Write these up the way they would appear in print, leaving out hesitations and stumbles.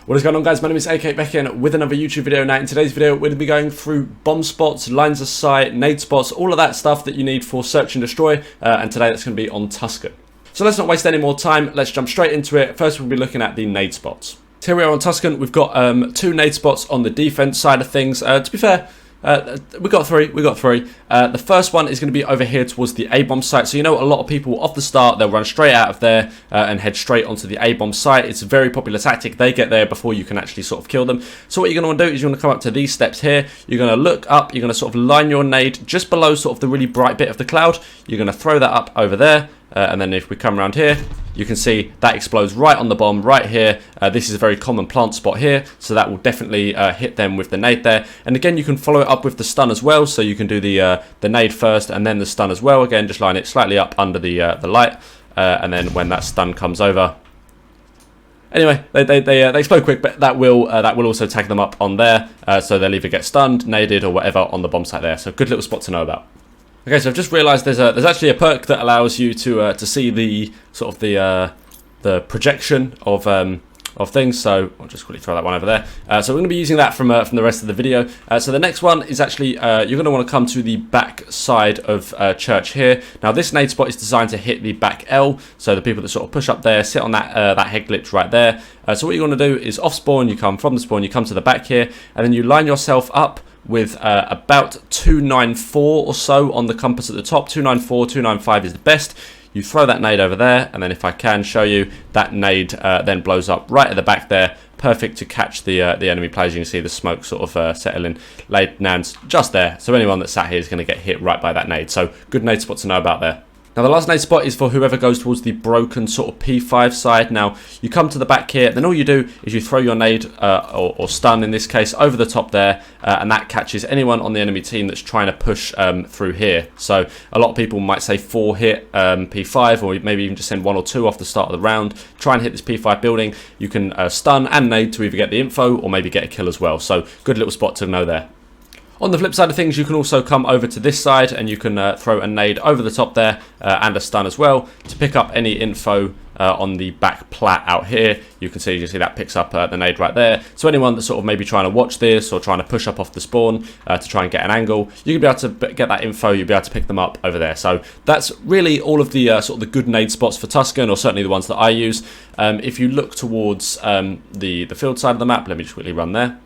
What is going on, guys? My name is AK back in with another YouTube video. Now in today's video we're going to be going through bomb spots, lines of sight, nade spots, all of that stuff that you need for search and destroy, and today that's going to be on TUSCAN. So let's not waste any more time, let's jump straight into it. First we'll be looking at the nade spots. So here we are on TUSCAN. We've got two nade spots on the defense side of things. To be fair, we got three. The first one is going to be over here towards the A-bomb site. So you know a lot of people off the start, they'll run straight out of there and head straight onto the A-bomb site. It's a very popular tactic. They get there before you can actually sort of kill them. So what you're going to want to do is you're going to come up to these steps here. You're going to look up. You're going to sort of line your nade just below sort of the really bright bit of the cloud. You're going to throw that up over there. And then if we come around here, you can see that explodes right on the bomb right here. This is a very common plant spot here, so that will definitely hit them with the nade there. And again, you can follow it up with the stun as well, so you can do the nade first and then the stun as well. Again, just line it slightly up under the light, and then when that stun comes over. Anyway, they explode quick, but that will also tag them up on there, so they'll either get stunned, naded, or whatever on the bomb site there. So good little spot to know about. Okay, so I've just realised there's actually a perk that allows you to see the sort of the projection of things. So I'll just quickly throw that one over there. So we're going to be using that from the rest of the video. So the next one is actually you're going to want to come to the back side of church here. Now this nade spot is designed to hit the back L. So the people that sort of push up there sit on that head glitch right there. So what you want to do is off spawn, you come from the spawn, you come to the back here, and then you line yourself up with about 294 or so on the compass at the top. 294, 295 is the best. You throw that nade over there, and then if I can show you, that nade then blows up right at the back there. Perfect to catch the enemy players. You can see the smoke sort of settling. Nade's just there, so anyone that's sat here is going to get hit right by that nade. So good nade spot to know about there. Now the last nade spot is for whoever goes towards the broken sort of P5 side. Now you come to the back here, then all you do is you throw your nade or stun in this case over the top there, and that catches anyone on the enemy team that's trying to push through here. So a lot of people might say 4 hit P5, or maybe even just send 1 or 2 off the start of the round. Try and hit this P5 building. You can stun and nade to either get the info or maybe get a kill as well. So good little spot to know there. On the flip side of things, you can also come over to this side and you can throw a nade over the top there and a stun as well to pick up any info on the back plat out here. You can see that picks up the nade right there. So anyone that's sort of maybe trying to watch this or trying to push up off the spawn to try and get an angle, you can be able to get that info. You'll be able to pick them up over there. So that's really all of the sort of the good nade spots for TUSCAN, or certainly the ones that I use. If you look towards the field side of the map, let me just quickly run there.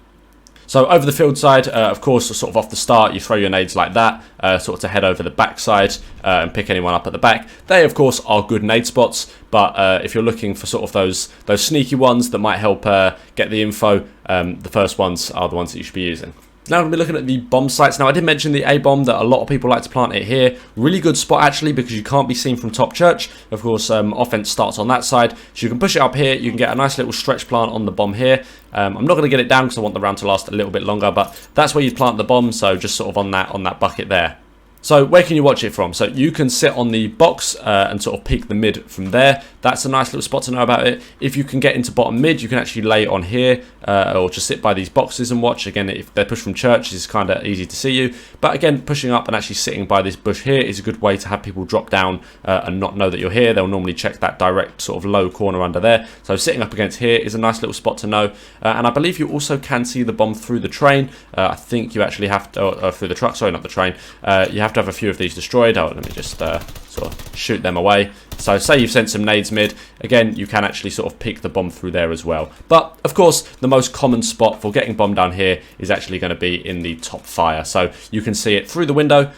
So over the field side, of course, sort of off the start, you throw your nades like that, sort of to head over the back side and pick anyone up at the back. They, of course, are good nade spots, but if you're looking for sort of those sneaky ones that might help get the info, the first ones are the ones that you should be using. Now we'll be looking at the bomb sites. Now I did mention the A-bomb, that a lot of people like to plant it here. Really good spot actually, because you can't be seen from top church. Of course, offense starts on that side, so you can push it up here. You can get a nice little stretch plant on the bomb here. I'm not going to get it down because I want the round to last a little bit longer, but that's where you plant the bomb. So just sort of on that bucket there. So where can you watch it from? So you can sit on the box and sort of peek the mid from there. That's a nice little spot to know about it. If you can get into bottom mid, you can actually lay on here or just sit by these boxes and watch. Again, if they're pushed from church, it's kind of easy to see you. But again, pushing up and actually sitting by this bush here is a good way to have people drop down and not know that you're here. They'll normally check that direct sort of low corner under there. So sitting up against here is a nice little spot to know. And I believe you also can see the bomb through the train. I think you actually have to, through the truck, sorry, not the train. You have to have a few of these destroyed. Oh, let me just sort of shoot them away. So say you've sent some nades mid, again you can actually sort of peek the bomb through there as well. But of course the most common spot for getting bomb down here is actually going to be in the top fire. So you can see it through the window,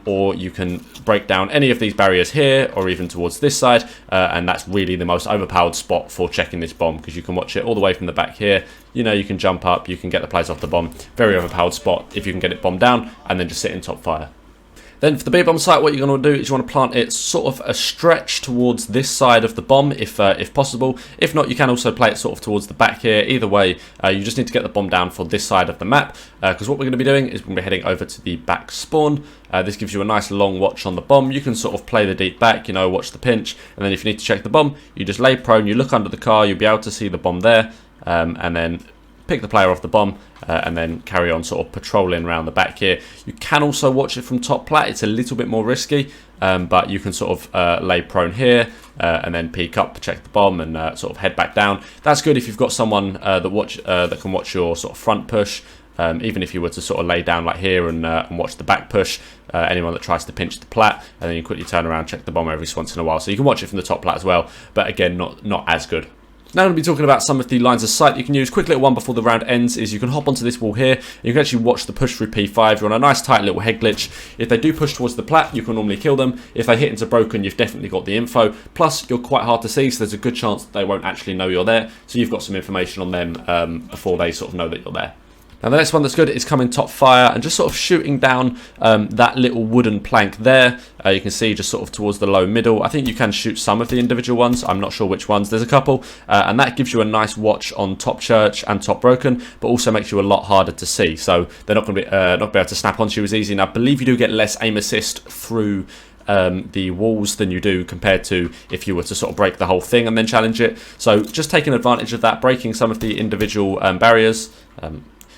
or you can break down any of these barriers here or even towards this side, and that's really the most overpowered spot for checking this bomb, because you can watch it all the way from the back here. You know, you can jump up, you can get the players off the bomb. Very overpowered spot if you can get it bombed down and then just sit in top fire. Then for the B-bomb site, what you're going to do is you want to plant it sort of a stretch towards this side of the bomb, if possible. If not, you can also play it sort of towards the back here. Either way, you just need to get the bomb down for this side of the map, because what we're going to be doing is we're going to be heading over to the back spawn. This gives you a nice long watch on the bomb. You can sort of play the deep back, you know, watch the pinch, and then if you need to check the bomb, you just lay prone, you look under the car, you'll be able to see the bomb there, and then pick the player off the bomb, and then carry on sort of patrolling around the back here. You can also watch it from top plat. It's a little bit more risky, but you can sort of lay prone here and then peek up, check the bomb, and sort of head back down. That's good if you've got someone that can watch your sort of front push. Even if you were to sort of lay down like here and watch the back push, anyone that tries to pinch the plat, and then you quickly turn around, check the bomb every once in a while. So you can watch it from the top plat as well, but again, not as good. Now I'm going to be talking about some of the lines of sight you can use. Quick little one before the round ends is you can hop onto this wall here, and you can actually watch the push through P5. You're on a nice tight little head glitch. If they do push towards the plat, you can normally kill them. If they hit into broken, you've definitely got the info. Plus, you're quite hard to see, so there's a good chance that they won't actually know you're there. So you've got some information on them before they sort of know that you're there. Now the next one that's good is coming top fire and just sort of shooting down that little wooden plank there. You can see just sort of towards the low middle. I think you can shoot some of the individual ones. I'm not sure which ones. There's a couple. And that gives you a nice watch on top church and top broken, but also makes you a lot harder to see. So they're not going to be able to snap onto you as easy. And I believe you do get less aim assist through the walls than you do compared to if you were to sort of break the whole thing and then challenge it. So just taking advantage of that, breaking some of the individual barriers.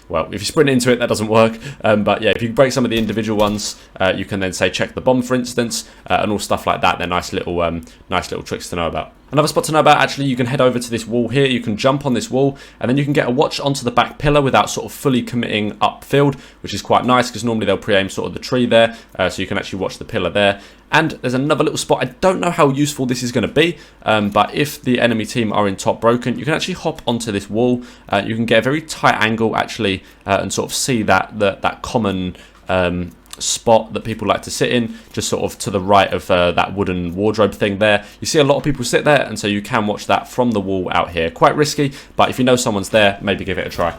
Well, if you sprint into it, that doesn't work. But yeah, if you break some of the individual ones, you can then say check the bomb, for instance, and all stuff like that. They're nice little tricks to know about. Another spot to know about, actually, you can head over to this wall here. You can jump on this wall, and then you can get a watch onto the back pillar without sort of fully committing upfield, which is quite nice because normally they'll pre-aim sort of the tree there, so you can actually watch the pillar there. And there's another little spot. I don't know how useful this is going to be, but if the enemy team are in top broken, you can actually hop onto this wall. You can get a very tight angle, actually, and sort of see that common spot that people like to sit in, just sort of to the right of that wooden wardrobe thing there. You see a lot of people sit there, and so you can watch that from the wall out here. Quite risky, but if you know someone's there, maybe give it a try.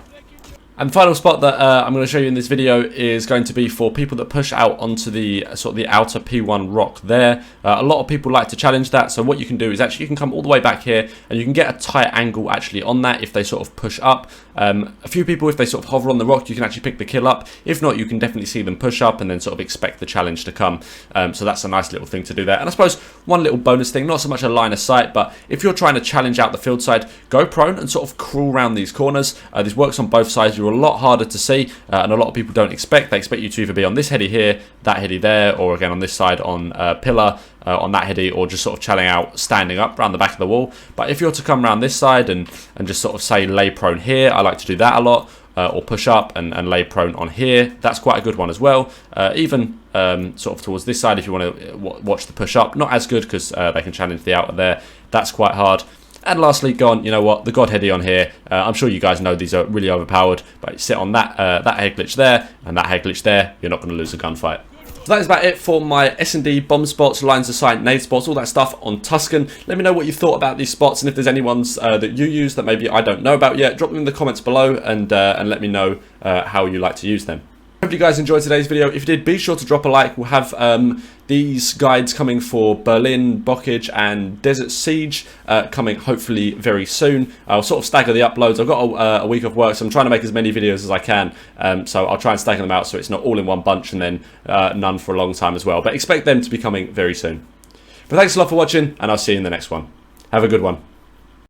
And the final spot that I'm going to show you in this video is going to be for people that push out onto the sort of the outer P1 rock there. A lot of people like to challenge that, so what you can do is actually you can come all the way back here and you can get a tight angle actually on that if they sort of push up. A few people, if they sort of hover on the rock, you can actually pick the kill up. If not, you can definitely see them push up and then sort of expect the challenge to come. So that's a nice little thing to do there. And I suppose one little bonus thing, not so much a line of sight, but if you're trying to challenge out the field side, go prone and sort of crawl around these corners. This works on both sides. You're a lot harder to see, and a lot of people don't expect. They expect you to either be on this heady here, that heady there, or again on this side on pillar, on that heady, or just sort of challenging out standing up around the back of the wall. But if you're to come around this side and just sort of say lay prone here, I like to do that a lot, or push up and lay prone on here. That's quite a good one as well. Even sort of towards this side, if you want to watch the push up, not as good because they can challenge the outer there. That's quite hard. And lastly, go on, you know what, the God Heady on here. I'm sure you guys know these are really overpowered, but you sit on that head glitch there and that head glitch there, you're not going to lose a gunfight. So that is about it for my SND, bomb spots, lines of sight, nade spots, all that stuff on Tuscan. Let me know what you thought about these spots, and if there's any ones that you use that maybe I don't know about yet, drop them in the comments below and let me know how you like to use them. Hope you guys enjoyed today's video. If you did, be sure to drop a like. We'll have these guides coming for Berlin, Bockage and Desert Siege coming hopefully very soon. I'll sort of stagger the uploads. I've got a week of work, so I'm trying to make as many videos as I can. So I'll try and stagger them out so it's not all in one bunch and then none for a long time as well. But expect them to be coming very soon. But thanks a lot for watching, and I'll see you in the next one. Have a good one.